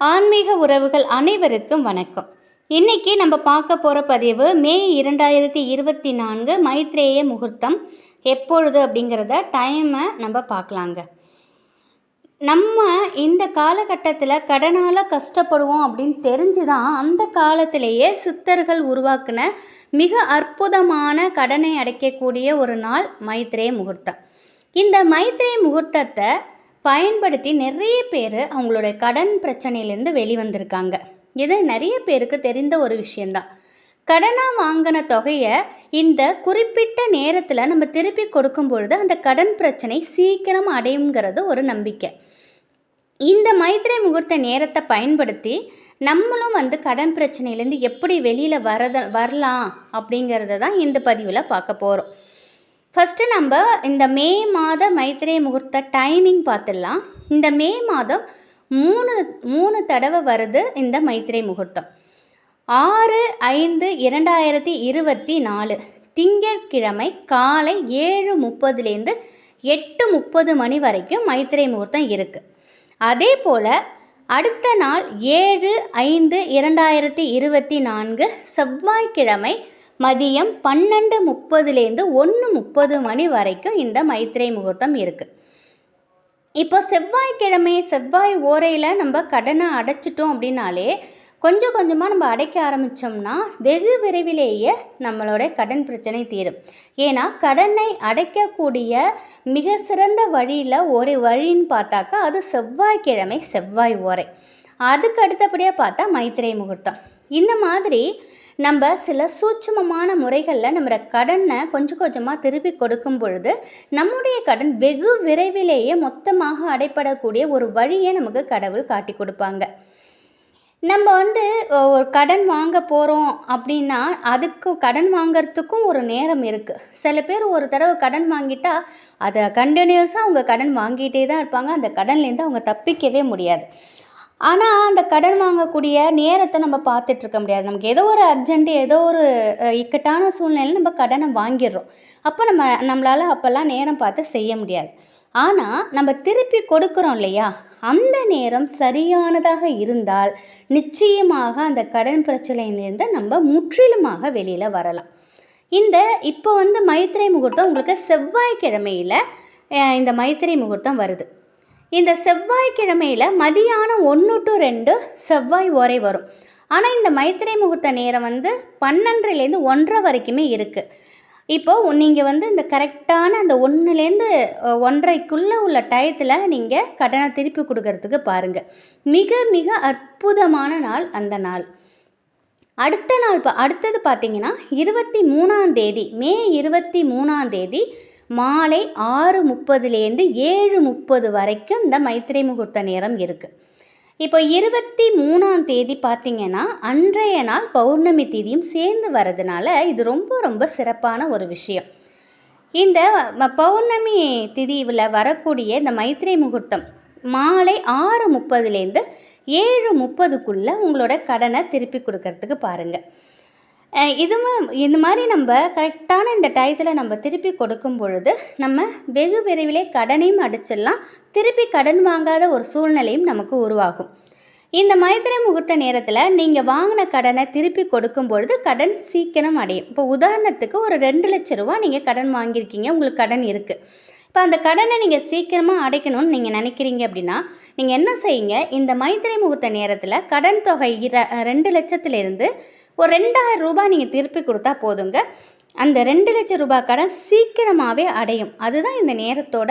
ஆன்மீக உறவுகள் அனைவருக்கும் வணக்கம். இன்னைக்கு நம்ம பார்க்க போகிற பதிவு மே 2024 மைத்ரேய முகூர்த்தம் எப்பொழுது அப்படிங்கிறத டைமை நம்ம பார்க்கலாங்க. நம்ம இந்த காலகட்டத்தில் கடனால் கஷ்டப்படுவோம் அப்படின்னு தெரிஞ்சு தான் அந்த காலத்திலேயே சித்தர்கள் உருவாக்கின மிக அற்புதமான கடனை அடைக்கக்கூடிய ஒரு நாள் மைத்ரேய முகூர்த்தம். இந்த மைத்ரேய முகூர்த்தத்தை பயன்படுத்தி நிறைய பேர் அவங்களுடைய கடன் பிரச்சனையிலேருந்து வெளிவந்திருக்காங்க. இது நிறைய பேருக்கு தெரிந்த ஒரு விஷயந்தான். கடனாக வாங்கின தொகையை இந்த குறிப்பிட்ட நேரத்தில் நம்ம திருப்பி கொடுக்கும் பொழுது அந்த கடன் பிரச்சனை சீக்கிரம் அடையுங்கிறது ஒரு நம்பிக்கை. இந்த மைத்ரேய முகூர்த்த நேரத்தை பயன்படுத்தி நம்மளும் கடன் பிரச்சனையிலேருந்து எப்படி வெளியில் வரலாம் அப்படிங்கிறத தான் இந்த பதிவில் பார்க்க போகிறோம். ஃபஸ்ட்டு நம்ம இந்த மே மாத மைத்ரேய முகூர்த்த டைமிங் பார்த்துடலாம். இந்த மே மாதம் மூணு தடவை வருது இந்த மைத்ரேய முகூர்த்தம். 6/5/2024 திங்கட்கிழமை காலை 7:30லேருந்து 8:30 மணி வரைக்கும் மைத்ரேய முகூர்த்தம் இருக்குது. அதே போல் அடுத்த நாள் 7/5/2024 செவ்வாய்க்கிழமை மதியம் 12:30லேருந்து 1:30 மணி வரைக்கும் இந்த மைத்ரேய முகூர்த்தம் இருக்குது. இப்போ செவ்வாய் ஓரையில் நம்ம கடனை அடைச்சிட்டோம் அப்படின்னாலே கொஞ்சம் கொஞ்சமாக நம்ம அடைக்க ஆரம்பித்தோம்னா வெகு விரைவிலேயே நம்மளோட கடன் பிரச்சனை தீரும். ஏன்னா கடனை அடைக்கக்கூடிய மிக சிறந்த வழியில் ஒரு வழின்னு பார்த்தாக்கா அது செவ்வாய்க்கிழமை செவ்வாய் ஓரை. அதுக்கு அடுத்தபடியாக பார்த்தா மைத்ரேய முகூர்த்தம். இந்த மாதிரி நம்ம சில சூட்சுமமான முறைகளில் நம்ம கடனை கொஞ்சம் கொஞ்சமாக திருப்பி கொடுக்கும் பொழுது நம்முடைய கடன் வெகு விரைவிலேயே மொத்தமாக அடைப்படக்கூடிய ஒரு வழியை நமக்கு கடவுள் காட்டி கொடுப்பாங்க. நம்ம ஒரு கடன் வாங்க போகிறோம் அப்படின்னா அதுக்கு கடன் வாங்கிறதுக்கும் ஒரு நேரம் இருக்குது. சில பேர் ஒரு தடவை கடன் வாங்கிட்டா அதை கண்டினியூஸாக அவங்க கடன் வாங்கிட்டே தான் இருப்பாங்க. அந்த கடன்லேருந்து அவங்க தப்பிக்கவே முடியாது. ஆனால் அந்த கடன் வாங்கக்கூடிய நேரத்தை நம்ம பார்த்துட்ருக்க முடியாது. நமக்கு ஏதோ ஒரு அர்ஜென்ட்டு, ஏதோ ஒரு இக்கட்டான சூழ்நிலையில் நம்ம கடனை வாங்கிடுறோம். அப்போ நம்மளால் அப்போல்லாம் நேரம் பார்த்து செய்ய முடியாது. ஆனால் நம்ம திருப்பி கொடுக்குறோம் இல்லையா, அந்த நேரம் சரியானதாக இருந்தால் நிச்சயமாக அந்த கடன் பிரச்சனையிலேருந்து நம்ம முற்றிலுமாக வெளியில் வரலாம். இப்போ மைத்ரேய முகூர்த்தம் உங்களுக்கு செவ்வாய்க்கிழமையில் இந்த மைத்ரேய முகூர்த்தம் வருது. இந்த செவ்வாய்க்கிழமையில் மதியானம் 1 to 2 செவ்வாய் ஓரை வரும். ஆனால் இந்த மைத்ரேய முகூர்த்த நேரம் 12லேருந்து 1:30 வரைக்குமே இருக்குது. இப்போது நீங்கள் இந்த கரெக்டான அந்த 1லேருந்து 1:30க்குள்ளே உள்ள டயத்தில் நீங்கள் கடனை திருப்பி கொடுக்கறதுக்கு பாருங்கள். மிக மிக அற்புதமான நாள் அந்த நாள். அடுத்தது பார்த்திங்கன்னா 23ஆம் தேதி மே 23ஆம் தேதி மாலை 6:30லேருந்து 7:30 வரைக்கும் இந்த மைத்ரேய முகூர்த்த நேரம் இருக்குது. இப்போ 23ஆம் தேதி பார்த்திங்கன்னா அன்றைய நாள் பௌர்ணமி திதியும் சேர்ந்து வர்றதுனால இது ரொம்ப ரொம்ப சிறப்பான ஒரு விஷயம். இந்த பௌர்ணமி திதியில் வரக்கூடிய இந்த மைத்ரேய முகூர்த்தம் மாலை 6:30லேருந்து 7:30க்குள்ளே உங்களோட கடனை திருப்பி கொடுக்கறதுக்கு பாருங்கள். இதுவும் இந்த மாதிரி நம்ம கரெக்டான இந்த டயத்தில் நம்ம திருப்பி கொடுக்கும் பொழுது நம்ம வெகு விரைவிலே கடனையும் அடைச்சிடலாம். திருப்பி கடன் வாங்காத ஒரு சூழ்நிலையும் நமக்கு உருவாகும். இந்த மைத்ரேய முகூர்த்த நேரத்தில் நீங்கள் வாங்கின கடனை திருப்பி கொடுக்கும் பொழுது கடன் சீக்கிரம் அடையும். இப்போ உதாரணத்துக்கு ஒரு 2 லட்ச ரூபா நீங்கள் கடன் வாங்கியிருக்கீங்க, உங்களுக்கு கடன் இருக்குது. இப்போ அந்த கடனை நீங்கள் சீக்கிரமாக அடைக்கணும்னு நீங்கள் நினைக்கிறீங்க அப்படின்னா நீங்கள் என்ன செய்யுங்க, இந்த மைத்ரேய முகூர்த்த நேரத்தில் கடன் தொகை 2 லட்சத்திலிருந்து ஒரு 2000 ரூபாய் நீங்கள் திருப்பி கொடுத்தா போதுங்க. அந்த 2 லட்சம் ரூபாய் கடன் சீக்கிரமாகவே அடையும். அதுதான் இந்த நேரத்தோட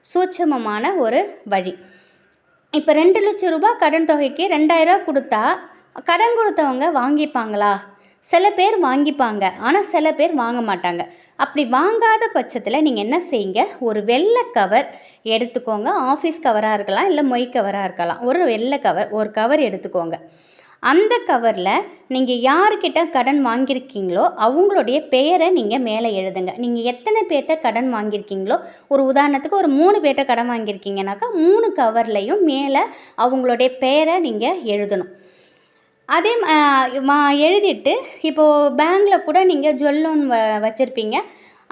சூட்சமமான ஒரு வழி. இப்போ 2 லட்சம் ரூபாய் கடன் தொகைக்கு 2000 ரூபா கொடுத்தா கடன் கொடுத்தவங்க வாங்கிப்பாங்களா? சில பேர் வாங்கிப்பாங்க, ஆனால் சில பேர் வாங்க மாட்டாங்க. அப்படி வாங்காத பட்சத்தில் நீங்கள் என்ன செய்யுங்க, ஒரு வெள்ளை கவர் எடுத்துக்கோங்க. ஆஃபீஸ் கவராக இருக்கலாம், இல்லை மொய் கவராக இருக்கலாம். ஒரு வெள்ளை கவர், ஒரு கவர் எடுத்துக்கோங்க. அந்த கவரில் நீங்கள் யார்கிட்ட கடன் வாங்கியிருக்கீங்களோ அவங்களுடைய பெயரை நீங்கள் மேலே எழுதுங்க. நீங்கள் எத்தனை பேர்கிட்ட கடன் வாங்கியிருக்கீங்களோ, ஒரு உதாரணத்துக்கு ஒரு 3 பேர்கிட்ட கடன் வாங்கியிருக்கீங்கனாக்கா 3 கவர்லையும் மேலே அவங்களுடைய பெயரை நீங்கள் எழுதணும். அதே எழுதிட்டு இப்போது பேங்கில் கூட நீங்கள் ஜுவல் லோன் வச்சுருப்பீங்க.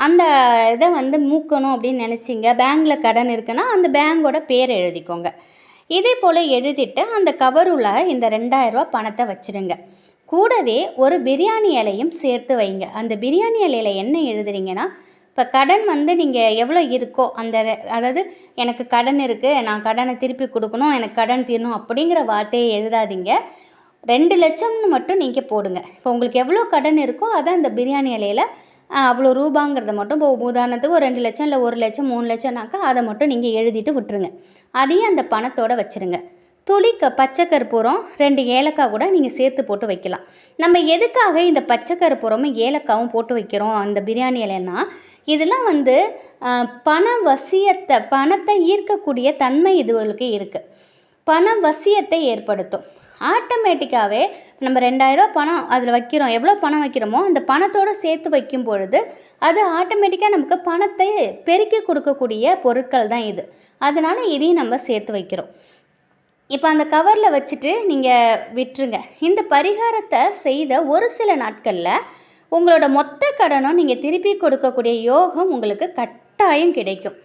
அந்த இதை மூக்கணும் அப்படின்னு நினச்சிங்க, பேங்கில் கடன் இருக்குன்னா அந்த பேங்கோட பேரை எழுதிக்கோங்க. இதே போல் எழுதிட்டு அந்த கவருள்ள இந்த 2000 ரூபா பணத்தை வச்சுருங்க. கூடவே ஒரு பிரியாணி இலையும் சேர்த்து வைங்க. அந்த பிரியாணி இலையில் என்ன எழுதுறீங்கன்னா, இப்போ கடன் வந்து நீங்கள் எவ்வளோ இருக்கோ அதாவது எனக்கு கடன் இருக்குது, நான் கடனை திருப்பி கொடுக்கணும், எனக்கு கடன் தீரணும் அப்படிங்கிற வார்த்தையை எழுதாதீங்க. 2,00,000ன்னு மட்டும் நீங்கள் போடுங்க. இப்போ உங்களுக்கு எவ்வளோ கடன் இருக்கோ அதை அந்த பிரியாணி இலையில் அவ்வளோ ரூபாங்கிறத மட்டும், இப்போ உதாரணத்துக்கு ஒரு 2,00,000 இல்லை 1,00,000 3,00,000னாக்கா அதை மட்டும் நீங்கள் எழுதிட்டு விட்டுருங்க. அதையும் அந்த பணத்தோடு வச்சுருங்க. துளி பச்சை கற்பூரம் 2 ஏலக்காய் கூட நீங்கள் சேர்த்து போட்டு வைக்கலாம். நம்ம எதுக்காக இந்த பச்சை கற்பூரமும் ஏலக்காவும் போட்டு வைக்கிறோம் அந்த பிரியாணி இலைன்னா, இதெல்லாம் வந்து பணத்தை ஈர்க்கக்கூடிய தன்மை இதுகளுக்கு இருக்குது. பண வசியத்தை ஏற்படுத்தும். ஆட்டோமேட்டிக்காகவே நம்ம 2000 ரூபா பணம் அதில் வைக்கிறோம், எவ்வளோ பணம் வைக்கிறோமோ அந்த பணத்தோடு சேர்த்து வைக்கும் பொழுது அது ஆட்டோமேட்டிக்காக நமக்கு பணத்தை பெருக்கி கொடுக்கக்கூடிய பொருட்கள் தான் இது. அதனால் இதையும் நம்ம சேர்த்து வைக்கிறோம். இப்போ அந்த கவரில் வச்சுட்டு நீங்கள் விட்டுருங்க. இந்த பரிகாரத்தை செய்த ஒரு சில நாட்களில் உங்களோட மொத்த கடனும் நீங்கள் திருப்பி கொடுக்கக்கூடிய யோகம் உங்களுக்கு கட்டாயம் கிடைக்கும்.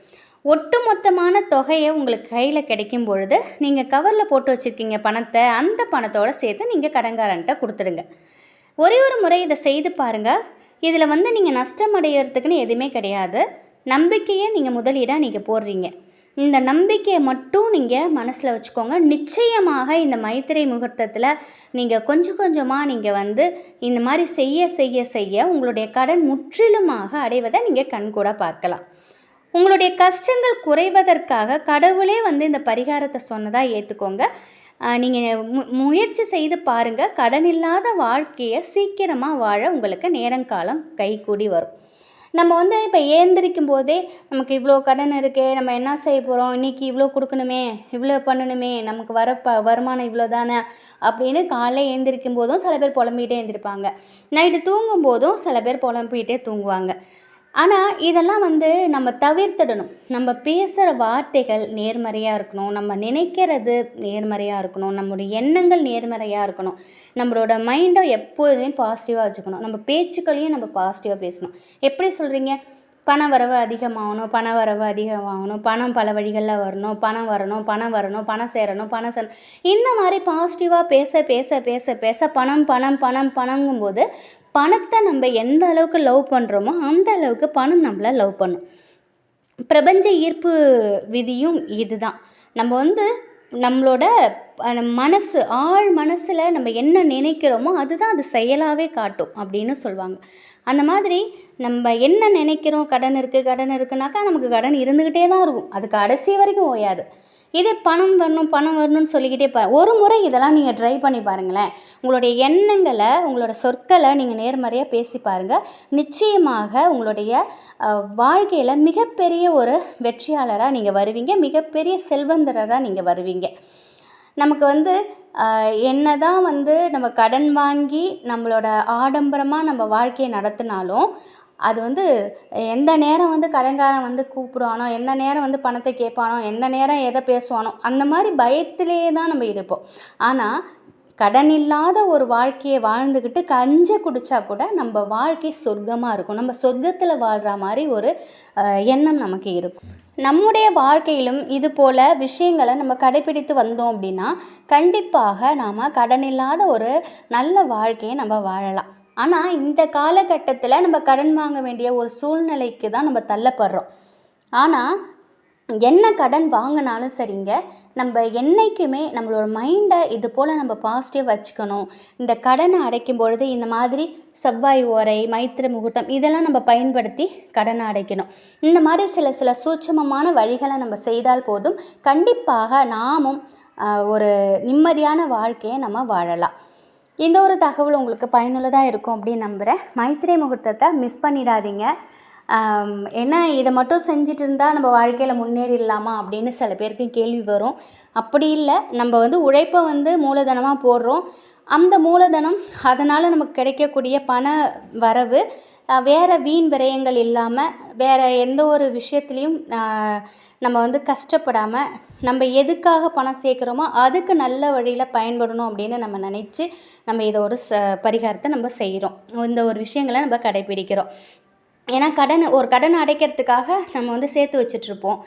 ஒட்டு மொத்தமான தொகையை உங்களுக்கு கையில் கிடைக்கும் பொழுது நீங்கள் கவரில் போட்டு வச்சுருக்கீங்க பணத்தை, அந்த பணத்தோடு சேர்த்து நீங்கள் கடன்காரன்ட்ட கொடுத்துடுங்க. ஒரே ஒரு முறை இதை செய்து பாருங்கள். இதில் வந்து நீங்கள் நஷ்டம் அடையிறதுக்குன்னு எதுவுமே கிடையாது. நம்பிக்கையை நீங்கள் முதலீடாக நீங்கள் போடுறீங்க. இந்த நம்பிக்கையை மட்டும் நீங்கள் மனசில் வச்சுக்கோங்க. நிச்சயமாக இந்த மைத்திரை முகூர்த்தத்தில் நீங்கள் கொஞ்சம் கொஞ்சமாக நீங்கள் வந்து இந்த மாதிரி செய்ய செய்ய செய்ய உங்களுடைய கடன் முற்றிலுமாக அடைவதை நீங்கள் கண்கூட பார்க்கலாம். உங்களுடைய கஷ்டங்கள் குறைவதற்காக கடவுளே வந்து இந்த பரிகாரத்தை சொன்னதாக ஏற்றுக்கோங்க. நீங்கள் முயற்சி செய்து பாருங்கள். கடன் இல்லாத வாழ்க்கையை சீக்கிரமாக வாழ உங்களுக்கு நேரங்காலம் கைகூடி வரும். நம்ம வந்து இப்போ ஏந்திரிக்கும் போதே நமக்கு இவ்வளோ கடன் இருக்குது, நம்ம என்ன செய்ய போகிறோம், இன்றைக்கி இவ்வளோ கொடுக்கணுமே, இவ்வளோ பண்ணணுமே, நமக்கு வருமானம் இவ்வளோ தானே அப்படின்னு காலையில் ஏந்திரிக்கும் போதும் சில பேர் புலம்பிகிட்டே எழுந்திருப்பாங்க. நைட்டு தூங்கும் போதும் சில பேர் புலம்பிகிட்டே தூங்குவாங்க. ஆனால் இதெல்லாம் வந்து நம்ம தவிர்த்திடணும். நம்ம பேசுகிற வார்த்தைகள் நேர்மறையாக இருக்கணும், நம்ம நினைக்கிறது நேர்மறையாக இருக்கணும், நம்மளுடைய எண்ணங்கள் நேர்மறையாக இருக்கணும், நம்மளோட மைண்டை எப்பொழுதுமே பாசிட்டிவாக வச்சுக்கணும், நம்ம பேச்சுக்களையும் நம்ம பாசிட்டிவாக பேசணும். எப்படி சொல்கிறீங்க, பண வரவு அதிகமாகணும், பண வரவு அதிகமாகணும், பணம் பல வழிகளில் வரணும், பணம் வரணும், பணம் வரணும், பணம் சேரணும், பணம் இந்த மாதிரி பாசிட்டிவாக பேச பேச பேச பேச பணம் பணம் பணம் பணங்கும்போது பணத்தை நம்ம எந்த அளவுக்கு லவ் பண்ணுறோமோ அந்த அளவுக்கு பணம் நம்மளை லவ் பண்ணும். பிரபஞ்ச ஈர்ப்பு விதியும் இதுதான். நம்ம வந்து நம்மளோட ஆழ் மனசில் நம்ம என்ன நினைக்கிறோமோ அதுதான் அது செயலாகவே காட்டும் அப்படின்னு சொல்லுவாங்க. அந்த மாதிரி நம்ம என்ன நினைக்கிறோம், கடன் இருக்குனாக்கா நமக்கு கடன் இருந்துக்கிட்டே தான் இருக்கும், அது கடைசி வரைக்கும் ஓயாது. இதே பணம் வரணும்னு சொல்லிக்கிட்டே ஒரு முறை இதெல்லாம் நீங்கள் ட்ரை பண்ணி பாருங்களேன். உங்களுடைய எண்ணங்களை, உங்களோட சொற்களை நீங்கள் நேர்மறையாக பேசி பாருங்கள். நிச்சயமாக உங்களுடைய வாழ்க்கையில் மிகப்பெரிய ஒரு வெற்றியாளராக நீங்கள் வருவீங்க, மிகப்பெரிய செல்வந்தராக நீங்கள் வருவீங்க. நமக்கு வந்து என்ன தான் வந்து நம்ம கடன் வாங்கி நம்மளோட ஆடம்பரமாக நம்ம வாழ்க்கையை நடத்தினாலும் அது வந்து எந்த நேரம் வந்து கடன்காரன் வந்து கூப்பிடுவானோ, எந்த நேரம் வந்து பணத்தை கேட்பானோ, எந்த நேரம் எதை பேசுவானோ அந்த மாதிரி பயத்திலே தான் நம்ம இருப்போம். ஆனால் கடன் இல்லாத ஒரு வாழ்க்கையை வாழ்ந்துக்கிட்டு கஞ்சை குடித்தா கூட நம்ம வாழ்க்கை சொர்க்கமாக இருக்கும். நம்ம சொர்க்கத்தில் வாழ்கிற மாதிரி ஒரு எண்ணம் நமக்கு இருக்கும். நம்முடைய வாழ்க்கையிலும் இது போல் விஷயங்களை நம்ம கடைப்பிடித்து வந்தோம் அப்படின்னா கண்டிப்பாக நாம் கடன் இல்லாத ஒரு நல்ல வாழ்க்கையை நம்ம வாழலாம். ஆனால் இந்த காலகட்டத்தில் நம்ம கடன் வாங்க வேண்டிய ஒரு சூழ்நிலைக்கு தான் நம்ம தள்ளப்படுறோம். ஆனால் என்ன கடன் வாங்கினாலும் சரிங்க, நம்ம என்றைக்குமே நம்மளோட மைண்டை இது போல் நம்ம பாசிட்டிவ் வச்சுக்கணும். இந்த கடனை அடைக்கும் பொழுது இந்த மாதிரி செவ்வாய் ஓரை, மைத்திரை முகூர்த்தம் இதெல்லாம் நம்ம பயன்படுத்தி கடனை அடைக்கணும். இந்த மாதிரி சில சூட்சமமான வழிகளை நம்ம செய்தால் போதும், கண்டிப்பாக நாமும் ஒரு நிம்மதியான வாழ்க்கையை நம்ம வாழலாம். இந்த ஒரு தகவல் உங்களுக்கு பயனுள்ளதாக இருக்கும் அப்படின்னு நம்புகிறேன். மைத்திரை முகூர்த்தத்தை மிஸ் பண்ணிடாதீங்க. ஏன்னா இதை மட்டும் செஞ்சுட்டு இருந்தால் நம்ம வாழ்க்கையில் முன்னேறிடலாமா அப்படின்னு சில பேருக்கு கேள்வி வரும். அப்படி இல்லை, நம்ம வந்து உழைப்பை வந்து மூலதனமாக போடுறோம். அந்த மூலதனம் அதனால் நமக்கு கிடைக்கக்கூடிய பண வரவு வேறு வீண் விரயங்கள் இல்லாமல் வேறு எந்த ஒரு விஷயத்துலேயும் நம்ம வந்து கஷ்டப்படாமல் நம்ம எதுக்காக பணம் சேர்க்குறோமோ அதுக்கு நல்ல வழியில் பயன்படணும் அப்படின்னு நம்ம நினச்சி நம்ம இதை ஒரு பரிகாரத்தை நம்ம செய்கிறோம். இந்த ஒரு விஷயங்களை நம்ம கடைப்பிடிக்கிறோம். ஏன்னா ஒரு கடன் அடைக்கிறதுக்காக நம்ம வந்து சேர்த்து வச்சிட்ருப்போம்,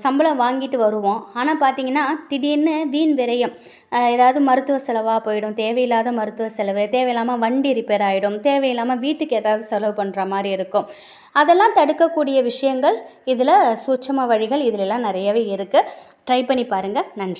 சம்பளம் வாங்கிட்டு வருவோம். ஆனால் பார்த்திங்கன்னா திடீர்னு வீண் விரயம், ஏதாவது மருத்துவ செலவாக போயிடும், தேவையில்லாத மருத்துவ செலவு, தேவையில்லாமல் வண்டி ரிப்பேர் ஆகிடும், தேவையில்லாமல் வீட்டுக்கு ஏதாவது செலவு பண்ணுற மாதிரி இருக்கும். அதெல்லாம் தடுக்கக்கூடிய விஷயங்கள் இதில் சூட்சும வழிகள் இதிலெல்லாம் நிறையவே இருக்குது. ட்ரை பண்ணி பாருங்கள். நன்றி.